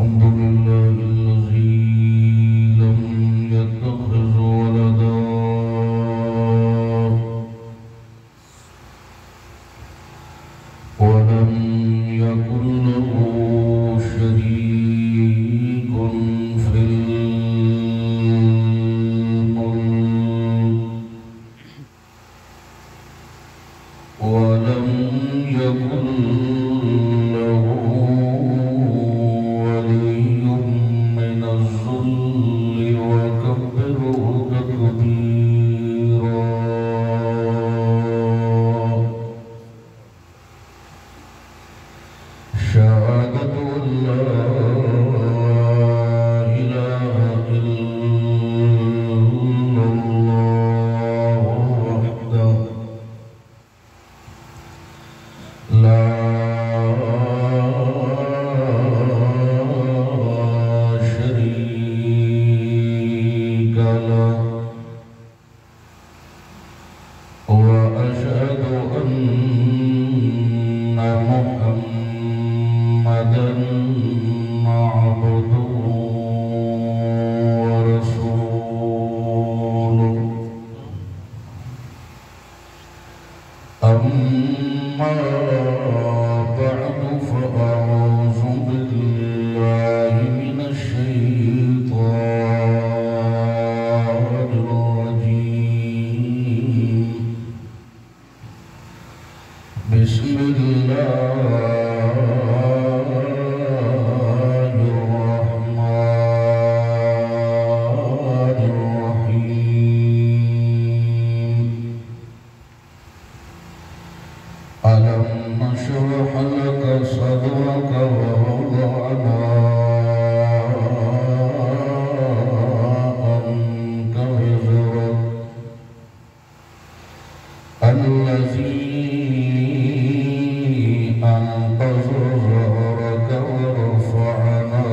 الحمد لله الذي لم يتخذ ولدا ولم يكن له شريك في الملك ولم يكن له ولي من الذل وكبره تكبيرا شهادة أن لا إله إلا الله وحده لا شريك له وأشهد أن محمدا عبده ورسوله أما بعد فأعوذ بالله من الشيطان الرجيم بسم الله الرحمن الرحيم ألم نشرح لك صدرك ووضعنا عنك وزرك الذي أنقض ظهرك ورفعنا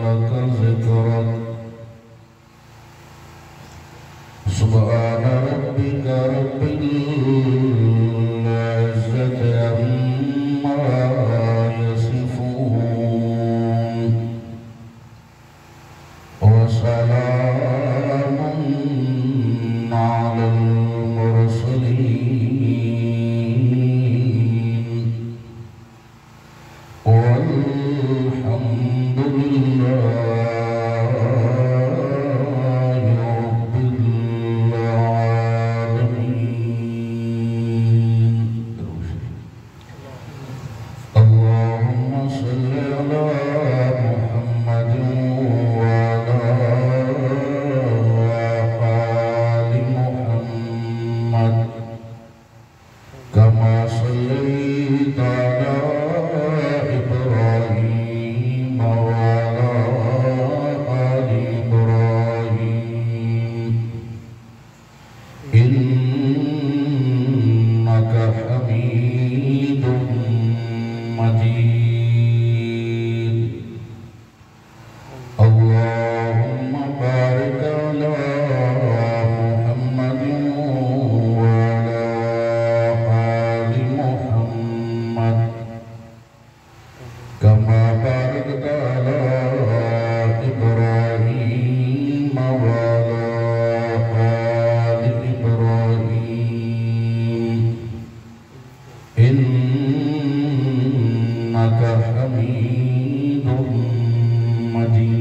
لك ذكرك سبحان ربك رب العزة عما يصفون وسلام على المرسلين والحمد لله رب العالمين. اللهم صل على محمد وعلى آل محمد كما صليت على إبراهيم وعلى آل إبراهيم إنك حميد مجيد. اللهم بارك على محمد وعلى آل محمد كما باركت على إبراهيم وعلى آل إبراهيم إنك حميد مجيد.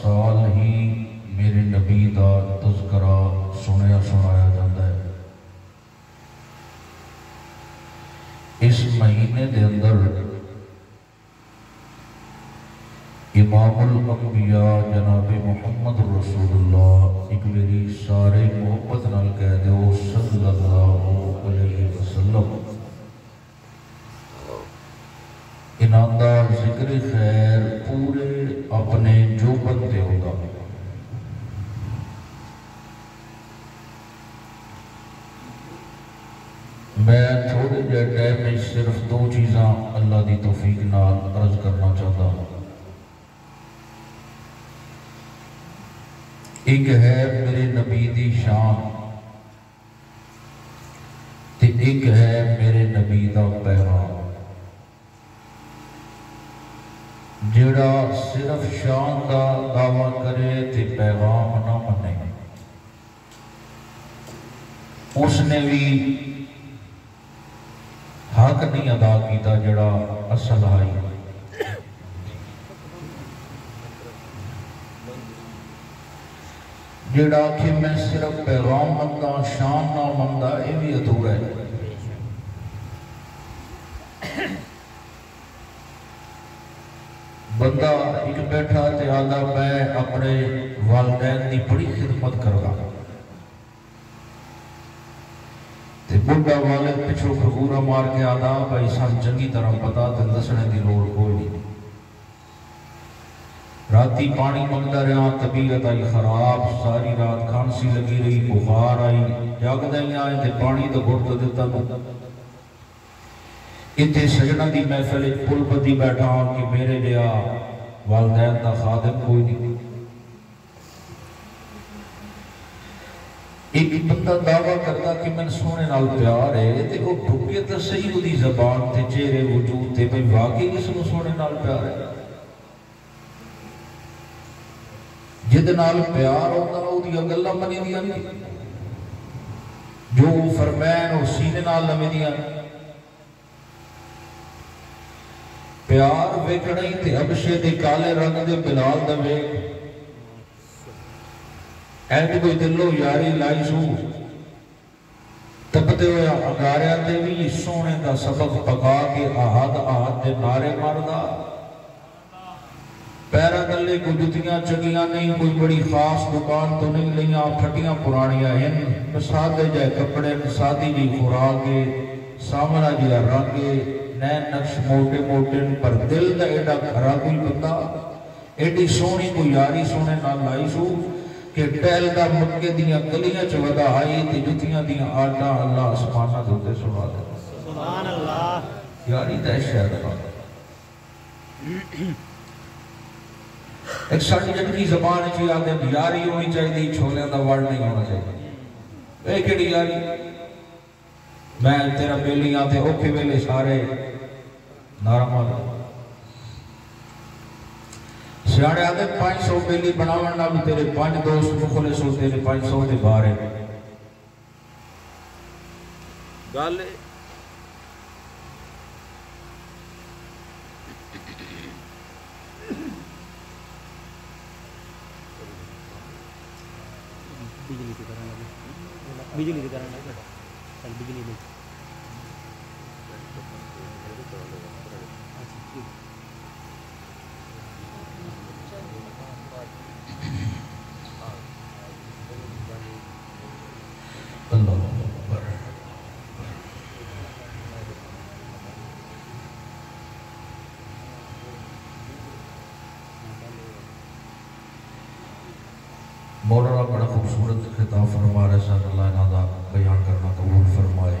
سال ہی میرے نبی دا تذکرہ سنیا سنایا جاتا ہے۔ اس مہینے دے اندر امام الانبیاء جناب محمد رسول اللہ ایک میری سارے محبت نال کہہ دیو صلی اللہ علیہ وسلم انہاں دا ذکر خیر پورے اپنے جو بندے ہوتا میں تھوڑے جے ٹائم میں صرف دو چیزاں اللہ دی توفیق نال عرض کرنا چاہتا ہوں۔ ایک ہے میرے نبی دی شان تے ایک ہے میرے نبی دا پیغام۔ جڑا صرف شان دا دعویٰ کرے تے پیغام نہ منے اس نے بھی حق نہیں ادا کیتا جڑا اصل آئی۔ جڑا کہ میں صرف پیغام مندا شان نہ مندا یہ بھی ادھورا ہے۔ بندہ ایک بیٹھا تے آدھا میں اپنے والدین دی بڑی خدمت کرگا تے بڑھا والد پچھو فغورہ مار کے آدھا بھائی سان چنگی طرح پتا تے دسنے دی لوڑ کوئی نہیں۔ راتی پانی منگتا رہا طبیعت آئی خراب ساری رات کھانسی لگی رہی بخار آئی جاگ دیں آئے تے پانی تو گھڑتا دیتا تو اتنے سجنہ دی محفل پل بدی بیٹھا کہ میرے لیا والدین دا خادم کوئی نہیں۔ ایک بندہ دعویٰ کرتا کہ میں سونے نال پیار ہے تے وہ بھوکے تا صحیح ہو دی زبان تے چہرے وجود تے بھئی واقعی کس کو سونے نال پیار ہے۔ جد نال پیار ہوتا ہو دیا گلہ منی دیا نہیں جو فرمین اور سینے نال لمے دیا پیار ویکڑی تے ابشے دے کالے رنگ دے بلال دے ویک ایک کوئی دلو یاری لائی سو تپتے ہویا اگاریا دے بھی سونے دا سبق پکا کے آہد دے نارے ماردا پیرا گلے کو جتیاں چگیاں نہیں کوئی بڑی خاص دکان تو نہیں لیاں پھٹیاں پرانیاں ہیں سادے جائے کپڑے سادی جی خوراکے سامنا جی رنگے نین نقش موٹے موٹے پر دل دا ایڈا گھرا کوئی بندہ ایڈی سونی کو یاری سونے نہ لائی سو کہ ٹیل دا مکے دیاں گلیاں چودا آئی تے جتیاں دیاں آٹا اللہ اسمانہ دوتے سوا دے سبحان اللہ یاری دا شہر ایک ساڑھی جنگی زبان چی آدھے یاری ہونی چاہیے دی چھولے دا ورڈ نہیں ہونا چاہیے ایک ایڈی یاری میں تیرا بیلی آتے اوکے بیلے سارے نارم آدھے سیاڑے آدھے 500 بیلی بناوڑنا بھی تیرے 5 دوست مخلص ہو تیرے 500 دے بارے گالے بجلی کی طرح نہیں بجلی نہیں مولانا بڑا خوبصورت خطاب فرما رہے ساتھ اللہ انہاں دا بیان کرنا قبول فرمائے۔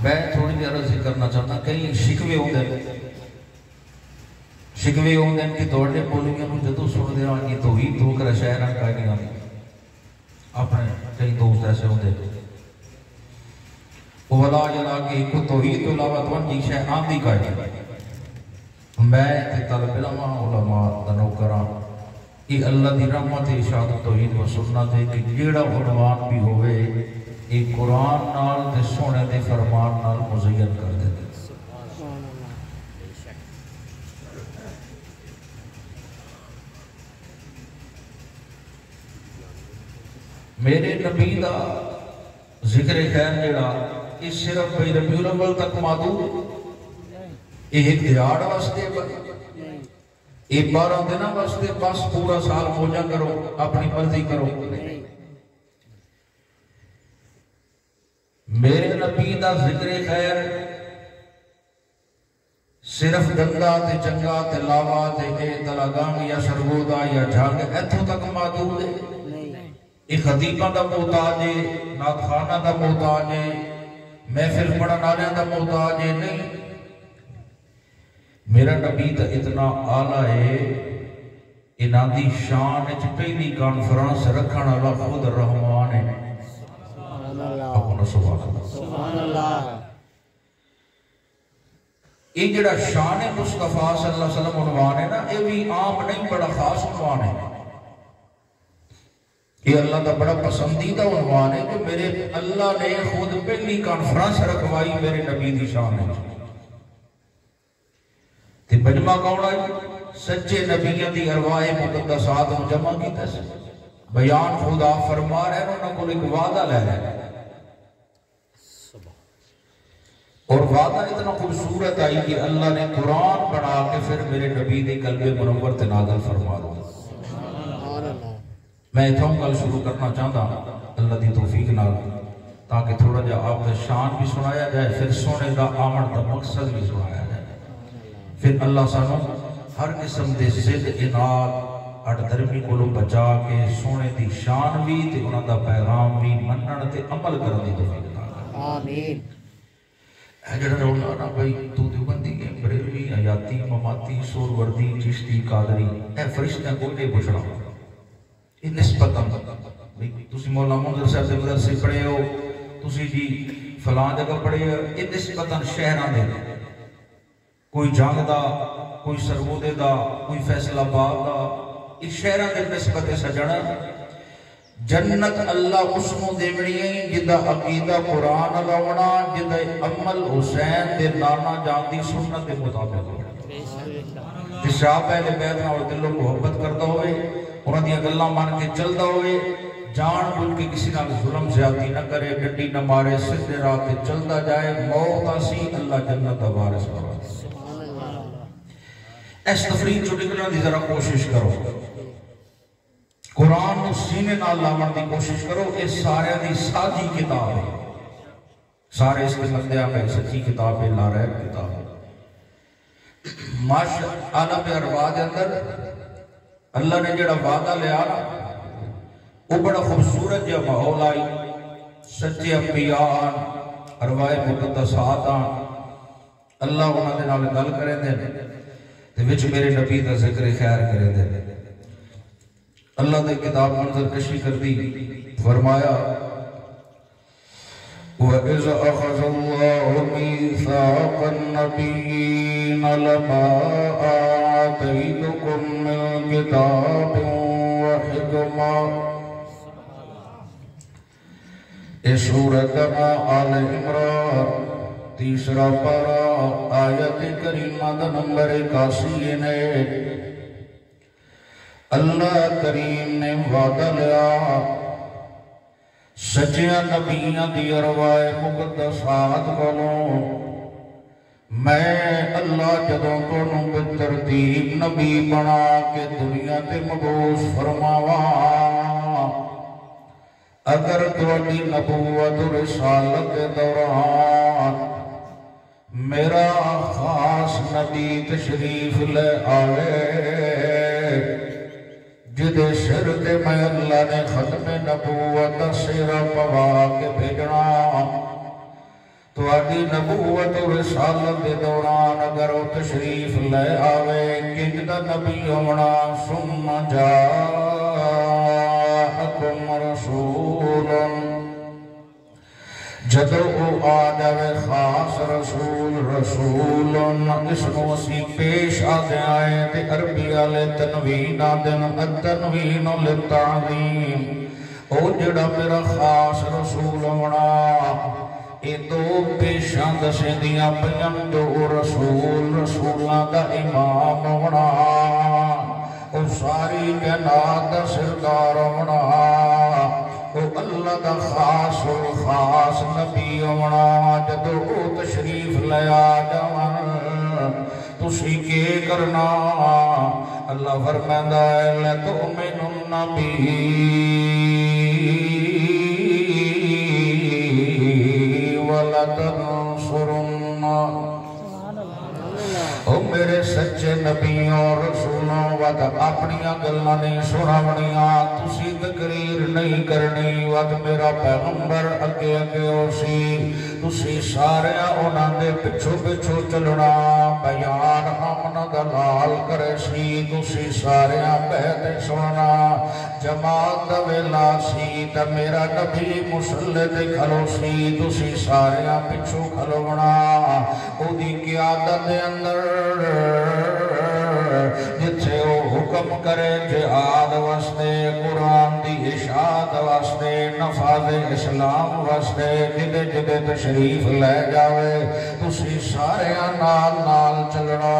میں تھوڑی دیر عرض کرنا چاہتا کئی شکوے ہوندے کہ توڑے بولیں گے جدو سن دے رہا کہ توحید تو کر شہران کا نہیں آنے اپنے کئی دوست ایسے ہوندے وہ ولا جلا کہ توحید تو علاوہ تو انجی شہ آمدی کا ہے میں طالب علماء دنو کرام یہ اللہ دی رحمت اشاعت توحید و سنت ہے کہ جیڑا عنوان بھی ہوئے یہ قرآن نال دے سونے دے فرمان نال مزین کر دیتے میرے نبی دا ذکر خیر جڑا یہ صرف بھئی ربیع الاول تک محدود یہ ایک دیہاڑ واسطے یہ 12 دنوں واسطے بس پورا سال موجہ کرو اپنی مرضی کرو. میرے نبی دا ذکر خیر صرف گندا تے چنگا تے لاوا تے تلاگام یا سرگودا یا جھنگ ایتھوں تک محدود ہے. یہ خطیبہ دا محتاج ہے، نعت خانہ دا محتاج ہے، محفل پڑھن والے دا محتاج ہے نہیں. میرا نبی تا اتنا آلہ ہے انہاں دی شان وچ پہلی کانفرنس رکھن والا خود رحمان ہے. سبحان اللہ. یہ جڑا شان مصطفیٰ صلی اللہ علیہ وسلم عنوان ہے نا یہ بھی عام نہیں، بڑا خاص عنوان ہے. یہ اللہ کا بڑا پسندیدہ عنوان ہے کہ میرے اللہ نے خود پہلی کانفرنس رکھوائی میرے نبی دی شان ہے. تے مجمع کون ہے؟ سچے نبیوں دی ارواح مقدسات جمع کیتا ہے. بیان خدا فرما رہے ہیں انہوں کو ایک وعدہ لے رہے ہیں اور وعدہ اتنا خوبصورت آئی کہ اللہ نے قرآن بنا کے پھر میرے نبی دی قلب منور تے نازل فرما دو. میں اتھوں کل شروع کرنا چاہتا اللہ دی توفیق نال تاکہ تھوڑا جا آپ کا شان بھی سنایا جائے پھر سونے دا آمن دا مقصد بھی سنایا جائے. پھر اللہ سانو ہر قسم دے زد اناد اڑ درمی کو بچا کے سونے دی شان بھی تے انہاں دا پیغام بھی منن تے عمل کرن دی توفیق نال. آمین. اے جڑا رولا نا بھائی تو دیوبندی کے بریلوی حیاتی مماتی سور وردی چشتی قادری اے فرشتہ کو نہیں پوچھنا یہ نسبتاً تسی مولا منظر صاحب سے مدرسے پڑھے ہو تسی جی فلان جگہ پڑھے ہو یہ نسبتاً شہران دے کوئی جنگ دا کوئی سرگودے دا کوئی فیصل آباد دا اس شہران دے نسبت سجنا جنت اللہ اس نو دیوڑی ہیں جدہ عقیدہ قرآن لاؤنا جدہ عمل حسین دے نانا جان دی سنت دے مطابق ہوئے شاہ پہلے بیتنا اور دلوں محبت کرتا ہوئے انہوں دیا گلہ مان کے چلتا ہوئے جان بل کے کسی نال ظلم زیادتی نہ کرے ڈنڈی نہ مارے سدھے راہ کے چلتا جائے موت آسی اللہ جنت وارث کرو. اس تفریق جو نکلنا دی ذرا کوشش کرو قرآن کو سینے نال لاؤن دی کوشش کرو. اس سارے دی ساجی کتاب ہے سارے اس کے مندیاں میں سچی کتاب ہے لا رہے کتاب ہے. ماشاء عالم ارواح دے اندر اللہ نے جڑا وعدہ لیا وہ بڑا خوبصورت جا ماحول آئی. سچے انبیاء ارواح مقدسات اللہ انہاں دے نال گل کرے دے تے وچ میرے نبی دا ذکر خیر کرے دے. اللہ نے کتاب منظر کشی کر دی فرمایا وَإِذْ أَخَذَ اللَّهُ مِيثَاقَ النَّبِيِّينَ لَمَا آتَيْتُكُم مِّن كِتَابٍ وَحِكْمَةٍ. یہ سورۃ آل عمران تیسرا پارہ آیت کریمہ دا نمبر 81 نے. اللہ کریم نے وعدہ لیا سچیاں نبیاں دی ارواح مقدسات کولوں میں اللہ جدوں تانوں بترتیب نبی بنا کے دنیا تے مبعوث فرماواں اگر تہاڈی نبوت رسالت دے دوران میرا خاص نبی تشریف لے آئے جدے سر تے میں اللہ نے ختم نبوت سیرہ پوا کے بھیجنا تو آدھی نبوت و رسالت دے دوران اگر وہ تشریف لے آوے کجدہ نبی ہونا ثم جاءکم رسول جدو آ جاوے خاص رسول اس کو اسی پیش آتے آئے تے عربی آلے تنوین آدن التنوین للتعظیم او جڑا میرا خاص رسول ہونا اے دو پیشاں دسیں دیاں پیم جو رسولہ دا امام ہونا او ساری کائنات دا سردار ہونا او اللہ دا خاص و خاص نبی ہونا جدو او تشریف لیا جاون تسی کے کرنا اللہ فرمائندا ہے لتؤمنن به ولتنصرن او میرے سچے نبیوں اور رسولوں وقت اپنی گلاں نہیں سناونیاں تسی تقریر نہیں کرنی وقت میرا پیغمبر اگے اگے ہو سی تسی سارے انہاں دے پچھو پچھو چلنا بیان امن دلال کرے سی تسی سارے بہتے سننا جماعت دا ویلا سی تے میرا نبی مصلی تے کھلو سی تسی سارے پچھو کھلونا او دی قیادت دے اندر جتھے وہ حکم کرے جہاد واسطے قرآن دی اشاعت واسطے نفاذ اسلام واسطے جدے جدے تشریف لے جاوے تسی سارے نال نال چلنا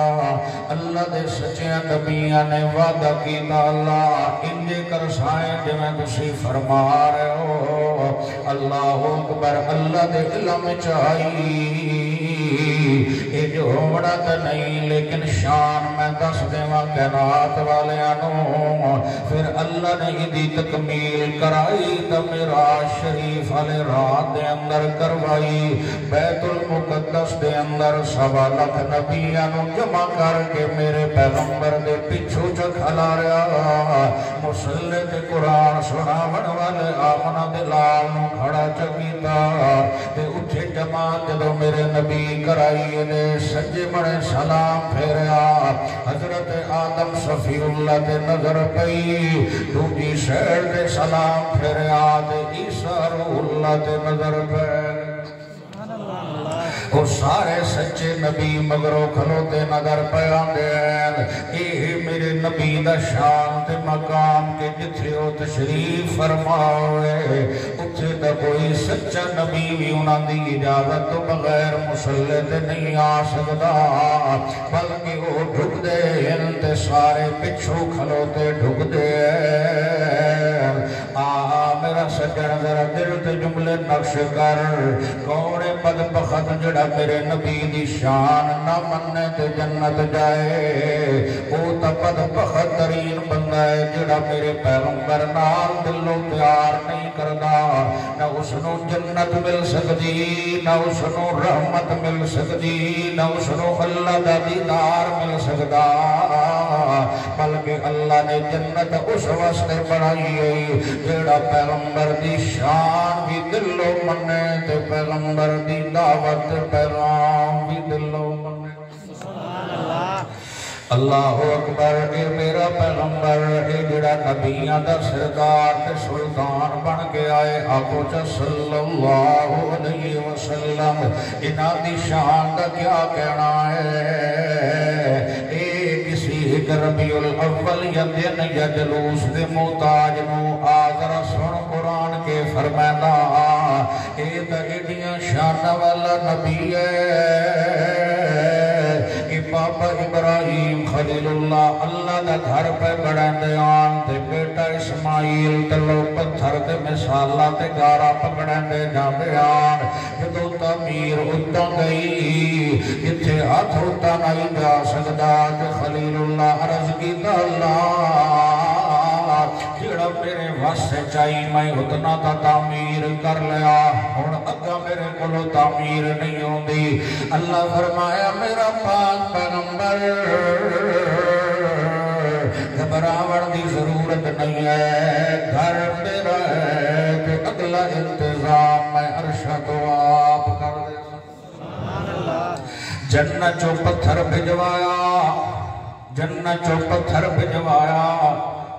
اللہ دے سچے نبیاں نے وعدہ کیتا اللہ انجے کر سائیں جویں تسی فرما رہے ہو اللہ اکبر اللہ دے علم چاہیے اے جو ہونا تا نہیں لیکن شان میں دس دیواں کائنات والیاں پھر اللہ نے دی تکمیل کرائی تا معراج شریف والے رات دے اندر کروائی بیت المقدس دے اندر 1.25 لاکھ نبیاں جمع کر کے میرے پیغمبر دے پچھو چکھلا رہا مصلی تے قرآن سناون والے آمنہ دلال نو کھڑا چکیتا تے اٹھے جماعت جدو میرے نبی کرائی نے سجے بڑے سلام پھیریا حضرت آدم صفی اللہ تے نظر پئی دوجی شہر تے سلام پھیریا تے عیسیٰ روح اللہ تے نظر پئی وہ سارے سچے نبی مگروں کھلوتے نظر پیان دین اے میرے نبی دا شان تے مقام کے جتھے وہ تشریف فرماوے اتھے دا کوئی سچا نبی بھی انہاں دی اجازت تو بغیر مصلی تے نہیں آ سکدا بلکہ وہ ڈھک دے ان تے سارے پچھو کھلوتے ڈھک دے میرا سجن ذرا دل تے جملے نقش کر کون بدبخت جڑا میرے نبی دی شان نہ مننے تے جنت جائے او تا بدبخت ترین بندہ ہے جڑا میرے پیغمبر نال دلوں پیار نہیں کردا نہ اس نو جنت مل سکدی نہ اس نو رحمت مل سکدی نہ اس نو اللہ دا دیدار مل سکدا بلکہ اللہ نے جنت اس واسطے بنائی ہے جڑا پیغمبر دی شان بھی دلوں مننے تے پیغمبر دی دعوت پیغام بھی دلوں مننے اللہ اکبر اے میرا پیغمبر اے جڑا نبیاں دا سردار تے سلطان بن کے آئے آقا چا صلی اللہ علیہ وسلم انہاں دی شان دا کیا کہنا ہے اے کسی ایک ربیع الاول یا دن یا جلوس دے محتاج نو آذر سن قرآن کے فرمائنا اے تا ایڈیاں شان والا نبی ہے کہ بابا ابراہیم خلیل اللہ دا گھر پہ بڑھیں دیان تے بیٹا اسماعیل تلو پتھر تے مثالہ تے گارا پکڑیں دے جان دیان جدو تعمیر ہوتا گئی جتھے ہاتھ ہوتا نہیں جا سکتا تے خلیل اللہ عرض کی اللہ جڑا میرے واسطے چاہی میں اتنا تا تعمیر کر لیا ہن اگا میرے کولو تعمیر نہیں ہوندی اللہ فرمایا میرا پاک پیغمبر گھبراوڑ دی ضرورت نہیں ہے گھر میرا ہے کہ اگلا انتظام میں ارشد و آپ کر دے جنت چو پتھر بھجوایا جنت چو پتھر بھجوایا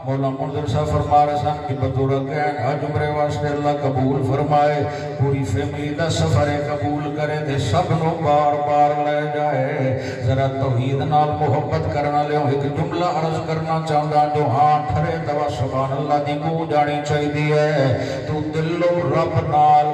مولا منظر صاحب فرما رہے سن کہ بطورت گئن حج عمرے واسطے اللہ قبول فرمائے پوری فیملی دا سفر قبول کرے دے سب نو بار بار لے جائے ذرا توحید نال محبت کرنا لے ایک جملہ عرض کرنا چاہتا جو ہاں ٹھرے دوا سبحان اللہ دی کو جانی چاہی دی ہے تو دلو رب نال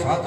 7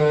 2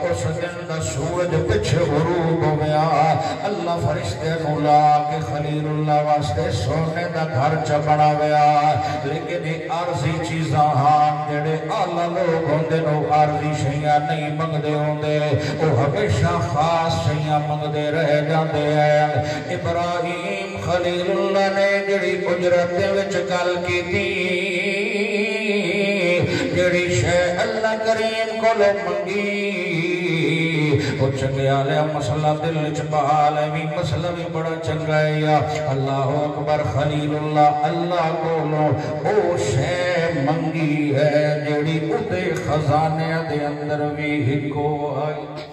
اس دن دا سورج پچھے غروب ہویا اللہ فرشتے مولا کے خلیل اللہ واسطے سونے دا گھر چ بناویا لیکن عارضی چیزاں ہاں جڑے آلہ لوگ ہوندے نو عارضی شیاں نہیں منگدے ہوندے وہ ہمیشہ خاص شیاں منگدے رہ جاندے ہیں ابراہیم خلیل اللہ نے جڑی اجرت وچ گل کیتی جڑی شے اللہ کریم کو لو منگی وہ چنگے آلیا مسئلہ دل چپال ہے بھی مسئلہ بھی بڑا چنگا ہے یا اللہ اکبر خلیل اللہ اللہ کو لو او شے منگی ہے جڑی اتے خزانے دے اندر بھی ہکو آئی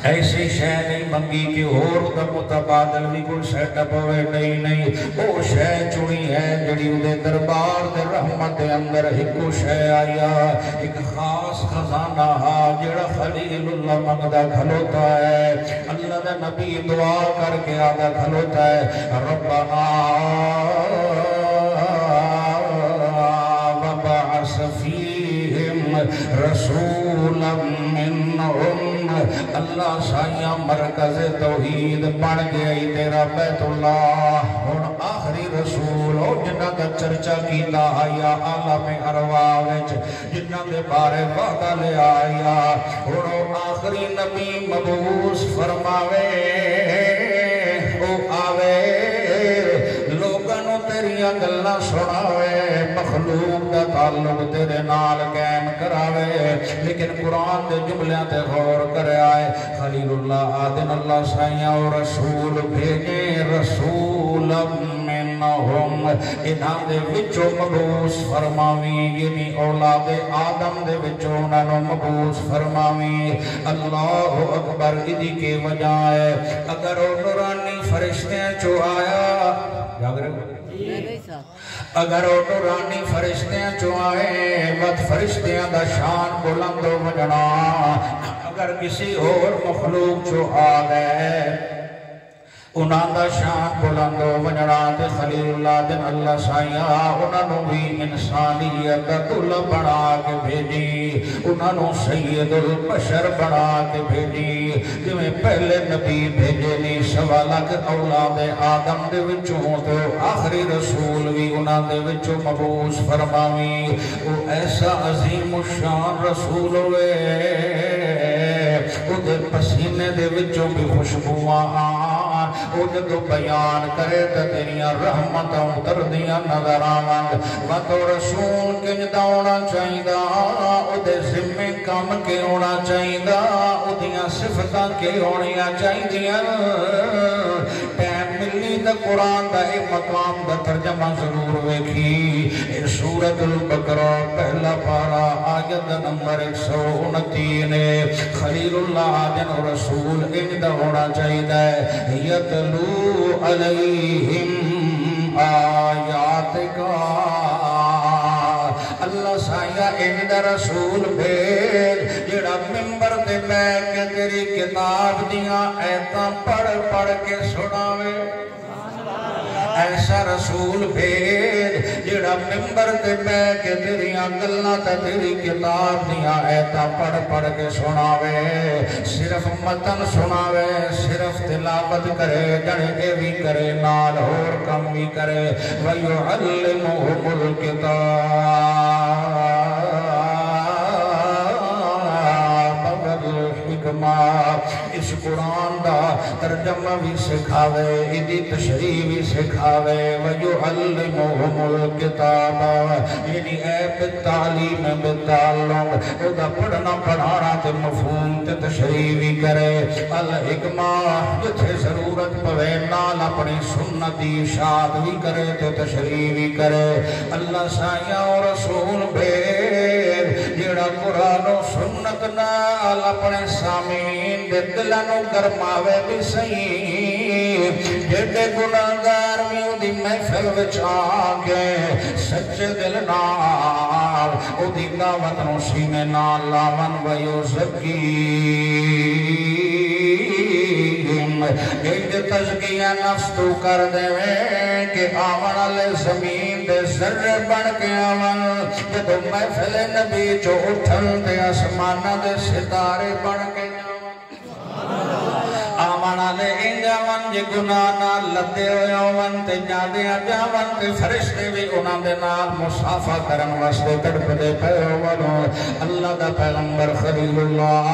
ایسی شے نہیں منگی کہ اور دا متبادل بھی کوئی سیٹ اپ ہوئے نہیں وہ شے چنی ہے جڑی دے دربار دے رحمت دے اندر ہکو شے آیا ایک خاص خزانہ جڑا خلیل اللہ منگدا کھلوتا ہے اللہ دا نبی دعا کر کے آدھا کھلوتا ہے ربنا وبعث فیہم رسولا منہم اللہ سائیاں مرکز توحید بن گئی تیرا بیت اللہ اور آخری رسول اور جنہ کا چرچا کیتا آیا عالم ارواح جنہ کے بارے وعدہ لے آیا اور آخری نبی مبعوث فرماوے او آوے لوگانوں تیریاں گلہ سناوے مخلوق دا تعلق تیرے نال قائم کراوے لیکن قرآن دے جملیاں تے غور کرے آئے خلیل اللہ آدن اللہ سائیاں اور رسول بھیجے رسول منہم انہاں دے وچوں مبعوث فرماوی یعنی اولاد آدم دے وچوں انہوں مبعوث فرماوی اللہ اکبر ادھی کے وجہ ہے اگر وہ نورانی فرشتے چو آیا اگر وہ نورانی فرشتیاں چو آئے وقت فرشتیاں دا شان بلند و وجنا اگر کسی اور مخلوق چو آگئے انہاں دا شان بلند و وجنا تے خلیل اللہ دن اللہ سائیاں انہوں بھی انسانیت دل بنا کے بھیجی انہوں سید البشر بنا کے بھیجی جمیں پہلے نبی بھیجے نہیں سوا لاکھ اولاد آدم دے وچوں تو آخری رسول بھی انہوں دے وچوں مبعوث فرماوی وہ ایسا عظیم الشان رسول ہوئے وہ دے پسینے دے وچوں بھی خوشبوآں وہ جدو بیان کرے تا تیریاں رحمتوں تردیاں نظر آمان و تو رسول کنجدہ ہونا چاہیدہ او دے ذمہ کام کے ہونا چاہیدہ او دیاں صفتاں کے ہونیاں چاہیدیاں ٹیم ملی دا قرآن دا ایک مقام دا ترجمہ ضرور ویکھی سورۃ البقرہ پہلا پارا آیت نمبر 129 خلیل اللہ آدن رسول کنجدہ ہونا چاہیدہ ہے یتلو علیہم آیات کا اللہ سائیہ اندہ رسول بھیل جڑا ممبر دے بیٹھ کے تیری کتاب دیاں ایتاں پڑھ کے سناوے ایسا رسول بھیج جڑا ممبر تے بیٹھ کے تیریاں گلاں تے تیری کتاب دیاں ایتاں پڑھ کے سناوے صرف متن سناوے صرف تلاوت کرے جڑے بھی کرے نال اور کم بھی کرے وَيُعَلِّمُهُمُ الْكِتَابَ وَالْحِكْمَةَ اس قرآن دا ترجمہ بھی سکھاوے ادھی تشریح بھی سکھاوے وَيُعَلِّمُهُمُ الْكِتَابَ یعنی اے بالتعلیم بالتعلم او دا پڑھنا پڑھانا تے مفہوم تے تشریح بھی کرے الحکمہ جتھے ضرورت پوے نال اپنی سنت دی اشاعت بھی کرے تے تشریح بھی کرے اللہ سائیاں اور رسول بھیج جیڑا قرآن و سنت نال اپنے سامین دے دلانو گرماوے بھی صحیح جیڑے گناہگار بھی او دی محفل وچ آگے سچے دل نال او دی دعوت نو سینے نال لاون ویو زکیم ایک تزکیہ نفس تو کر دے کہ آون والے زمین دے ذرے بن کے آون جدو محفل نبی چو اٹھن تے آسمانہ دے ستارے بن کے آمانا لے انجاون جے گناہ نہ لدے ہوئے آون تے جادے آجاون تے فرشتے بھی انہاں دے نال مصافہ کرن واسطے تڑپ دے پہ ہوئے اللہ دا پیغمبر خلیل اللہ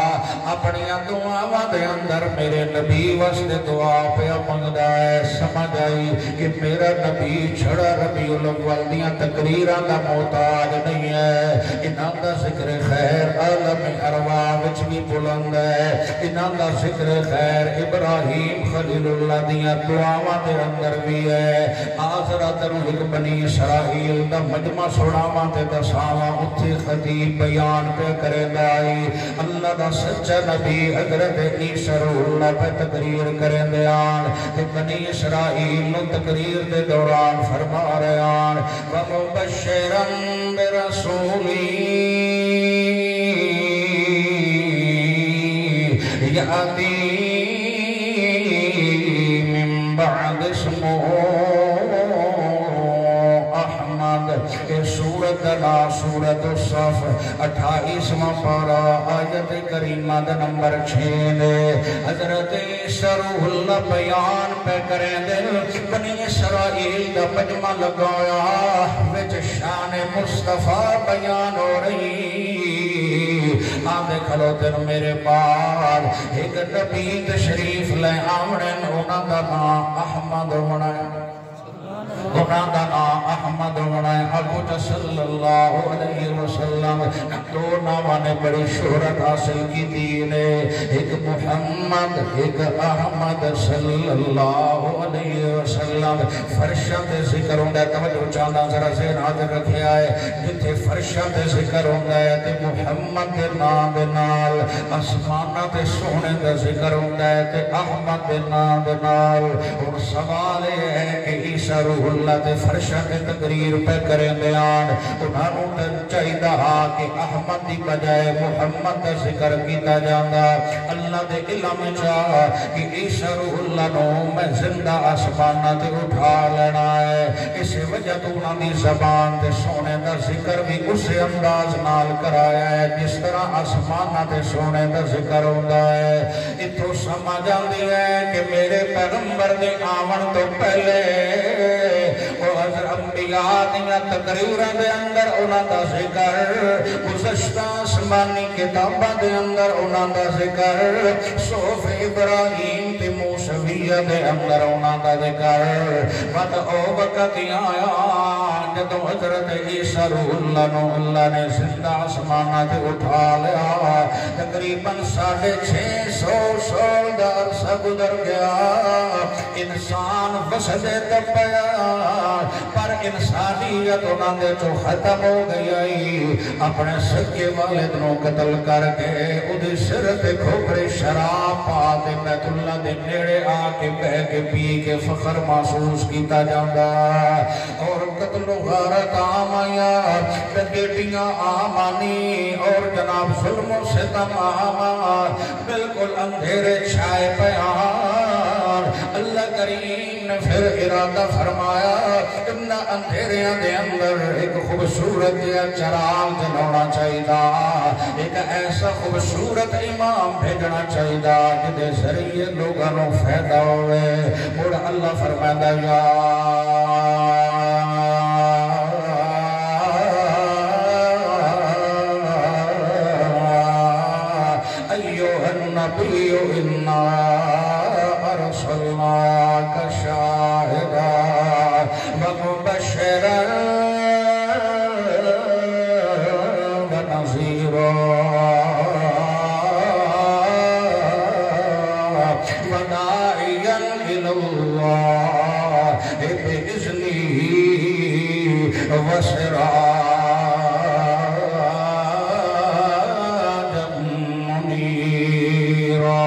اپنی دعا دے اندر میرے نبی واسطے دعا پہ منگدا ہے سمجھ آئی کہ میرا نبی چھڑا ربیع الاول دیاں تقریراں دا محتاج نہیں ہے انہاں دا ذکر خیر عالم ارواح وچ بھی بلند ہے انہاں دا ذکر خیر ابراہیم خلیل اللہ دیاں دعاواں دے اندر بھی ہے آخرت روح بنی اسرائیل دا مجمع سڑاواں تے دساواں اتھے خطیب بیان پہ کرے دائی اللہ دا سچا نبی حضرت عیسیٰ روح اللہ پہ تقریر کرے دیان تے بنی اسرائیل نو تقریر دے دوران فرما رہے آن وَمُبَشِّرًا بِرَسُولِي یَعْدِي بعد اسمو احمد یہ سورت نا سورت الصف 28واں پارا آیت کریمہ دا نمبر 6 حضرت عیسیٰ روح اللہ بیان پہ کریں دل بنی اسرائیل دا مجمع لگایا وچ شان مصطفیٰ بیان ہو رہی آدھے کھلو تر میرے بعد ایک نبی تشریف لے آمڑن انہاں دا نام احمد ہونا ہے انہاں دا نام احمد ہونا ہے حضرت صلی اللہ علیہ وسلم دو نامہ نے بڑی شہرت حاصل کی دینے ایک محمد ایک احمد صلی اللہ علیہ وسلم فرشت ذکر ہوں گا توجہ چاندہ ذرا سے حاضر رکھے آئے جتھے فرشت ذکر ہوں گا تے محمد دے نام دے نال اسمانہ تے سونے دا ذکر ہوں گا تے احمد دے نام دے نال اور سوال ہے کہ عیسیٰ روح اللہ تے فرشت تقریر پہ کریں بیان انہوں نے چاہیدہ کہ احمد دی بجائے محمد دا ذکر کیتا جاندہ اللہ دے علم چاہا کہ عیسیٰ روح اللہ نو میں زندہ آسمانہ تے اٹھا لینا ہے اس وجہ تو انہوں نے زبان تے سونے دا ذکر بھی اسے انداز نال کرایا ہے جس طرح آسمانہ تے سونے دا ذکر ہوتا ہے اتھو سمجھ آندی ہے کہ میرے پیغمبر دے آمن تو پہلے وہ حضر انبیاء دیا تقریرہ دے اندر انہاں دا ذکر گزشتہ آسمانی کتابہ دے اندر انہاں دا ذکر صحف ابراہیم تے موسویہ دے اندر انہاں دا ذکر بات او وقت آیا جدو حضرت عیسیٰ روح اللہ نو اللہ نے زندہ آسمانہ تے اٹھا لیا تقریباً 650 سال دا عرصہ گزر گیا انسان وسدے تپیا پر انسانیت انہوں نے جو ختم ہو گئی اپنے سکے والد نو قتل کر کے ادھی سرت کھوپڑے شراب پاتے بیت اللہ دے نیڑے آکے بہ کے پی کے فخر محسوس کیتا جاندہ اور قتل و غارت آمایا بیٹیاں آمانی اور جناب ظلم و ستم آمان بالکل اندھیرے چھائے پیان اللہ کریم نے پھر ارادہ فرمایا اتنا اندھیریاں دے اندر ایک خوبصورت چراغ جلانا چاہیدا ایک ایسا خوبصورت امام بھیجنا چاہیدا جدے ذریعے لوگوں فائدہ ہوئے اور اللہ فرمایا یا ایوہ النبی انا ارسلناک شاہدا ومبشرا ونذیرا وداعیا الی اللہ بإذنہ وسراجا منیرا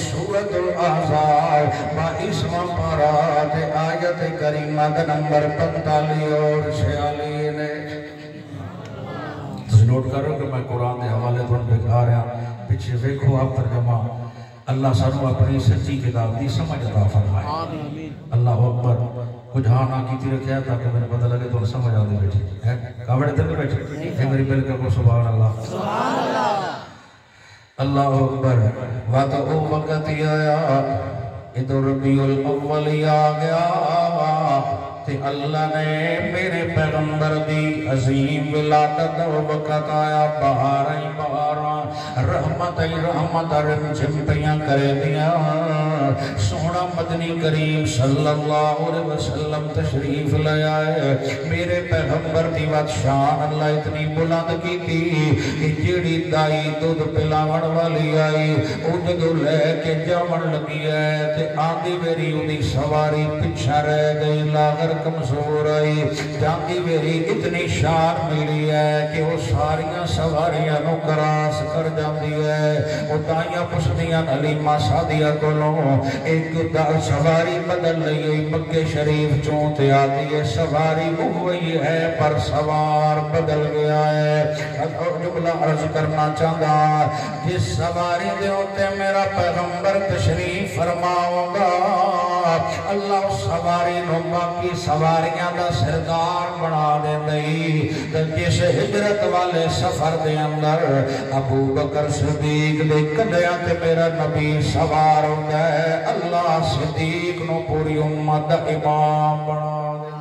سورۃ الاحزاب 22واں پارہ آیت کریمہ کا نمبر 45 اور 46 نے تسی نوٹ کر رہے ہو کہ میں قرآن دے حوالے تو دکھا رہا پیچھے دیکھو آپ ترجمہ اللہ سانو اپنی سچی کتاب دی سمجھ عطا فرمائے اللہ اکبر کچھ ہاں نہ کیتی رکھیا تاکہ میں نے پتہ لگے تو سمجھ آ دے بیٹھے کاوڑے تے نہیں بیٹھے اے میری بلکہ کو سبحان اللہ اللہ اکبر وقت او وقت ہی آیا ادھر ربیع الاول آ گیا تے اللہ نے میرے پیغمبر دی عظیم ولادت و وقت آیا بہاریں بہاراں رحمت رمجھمپیاں کرے دیا سونا مدنی کریم صلی اللہ علیہ وسلم تشریف لے آئے میرے پیغمبر دی بات شان اللہ اتنی بلند کی تھی کہ جیڑی دائی دودھ پلاون والی آئی او جدو لے کے جامن لگی ہے تے آندھی میری انہی سواری پچھا رہ گئی لاغر کمزور آئی جاندی میری اتنی شان ملی ہے کہ وہ ساریاں سواریاں نو کراس کر جاندی ہے وہ دائیاں پسدیاں علیمہ سادیہ کولوں ایک سواری بدل لئی مکہ شریف چونتے آتی ہے سواری ہوئی ہے پر سوار بدل گیا ہے جملہ عرض کرنا چاہتا جس سواری دے ہوتے میرا پیغمبر تشریف فرماؤں گا اللہ سواری نو باقی سواریاں دا سردار بنا دے دئی جس ہجرت والے سفر دے اندر ابو بکر صدیق دے کندیاں تے میرا نبی سوار ہوتا ہے اللہ صدیق نو پوری امت دا امام بنا دے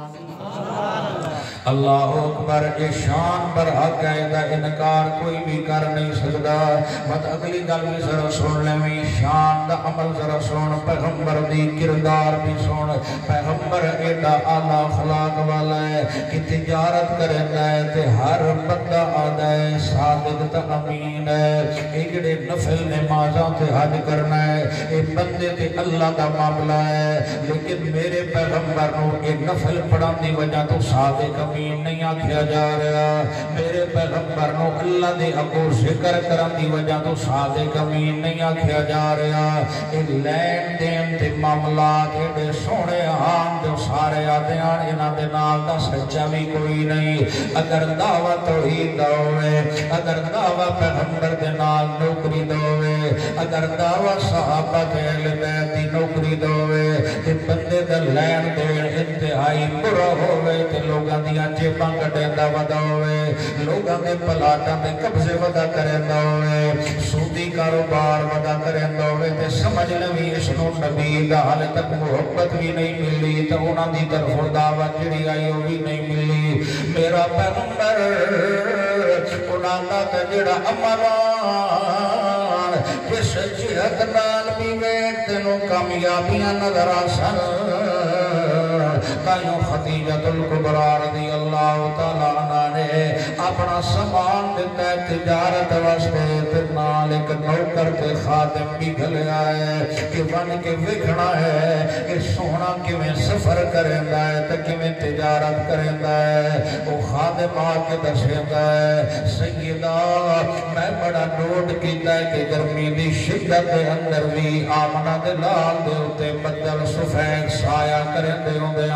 اللہ اکبر یہ شان پر حق ہے دا انکار کوئی بھی کر نہیں سکتا بس اگلی گل بھی ذرا سن لے میں شان دا عمل ذرا سن پیغمبر دی کردار بھی سن پیغمبر ایڈا اعلیٰ اخلاق والا ہے کہ تجارت کرتا ہے تے ہر بندہ آدھا ہے صادق تا امین ہے ایکڑے نفل نمازاں تے حج کرنا ہے ایک بندے تے اللہ دا معاملہ ہے لیکن میرے پیغمبر نو ایک نفل پڑھان دی وجہ تو صادق امین نہیں آکھیا جا رہا میرے پیغمبر نو اللہ دے اگو ذکر کرن دی وجہ تو صادق امین نہیں آکھیا جا رہا ایک لین دین تے معاملات ایڈے سونے آن جو سارے آدھے آن انہ دے نال دا سچا بھی کوئی نہیں اگر دعوت توحید دوئے اگر دعوت پیغمبر دے نال نوکری دوئے اگر دعوت صحابہ دے اہل بیت دی نوکری دوئے تے بندے دے لین دین انتہائی برا ہوئے تے لوگاں دیا جیباں کٹے دا ودا ہوئے لوگاں دے پلاٹاں دے قبضے ودا کرے دا ہوئے سودی کاروبار ودا کرے دا ہوئے تے سمجھ لوی اس نو نبی دا حال تک محبت بھی نہیں ملی تو انہاں دی طرف دعوت جڑی آئی وہ بھی نہیں ملی میرا پیغمبر انہاں دا جڑا امران جس جہت نال بھی ویک تینوں کامیابیاں نظر آسن تائیوں خدیجہ الکبریٰ رضی اللہ تعالیٰ عنہ نے اپنا سامان دیتا ہے تجارت واسطے تنال ایک نوکر کے خادم بھی گھلے آئے کہ بن کے وکھنا ہے کہ سونا کیویں سفر کریندا ہے تو کیویں تجارت کریندا ہے وہ خادم آ کے دسیندا ہے سیدہ میں بڑا نوٹ کیتا ہے کہ گرمی دی شدت دے اندر بھی آمنہ دے لال دے ہوتے بدل سفید سایہ کرندے ہوں دے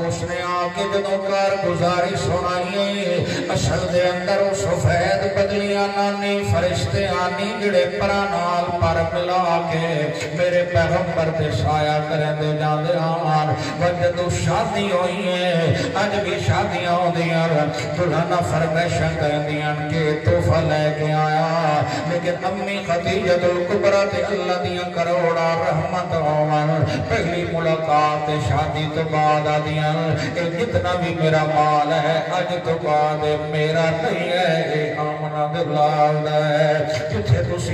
اس نے آکے جدوں کار گزاری سنائیے اصل دے اندر وہ سفید بدلیاں نانی فرشتے آنی جڑے پرانال پر ملا کے میرے پیغمبر تے سایہ کریں دے جان دے آن وجدو شادی ہوئی ہیں آج بھی شادیاں ہو دیاں دلہنہ فرمیشن کریں دیاں کہ توفہ لے کے آیا لیکن امی خدیجہ الکبریٰ تے اللہ دیاں کروڑا رحمت آمان پہلی ملاقات شادی تو بعد آدیاں جتنا بھی میرا مال ہے آج تو بعد میرا نہیں ہے آمنہ دلال ہے جتھے تسی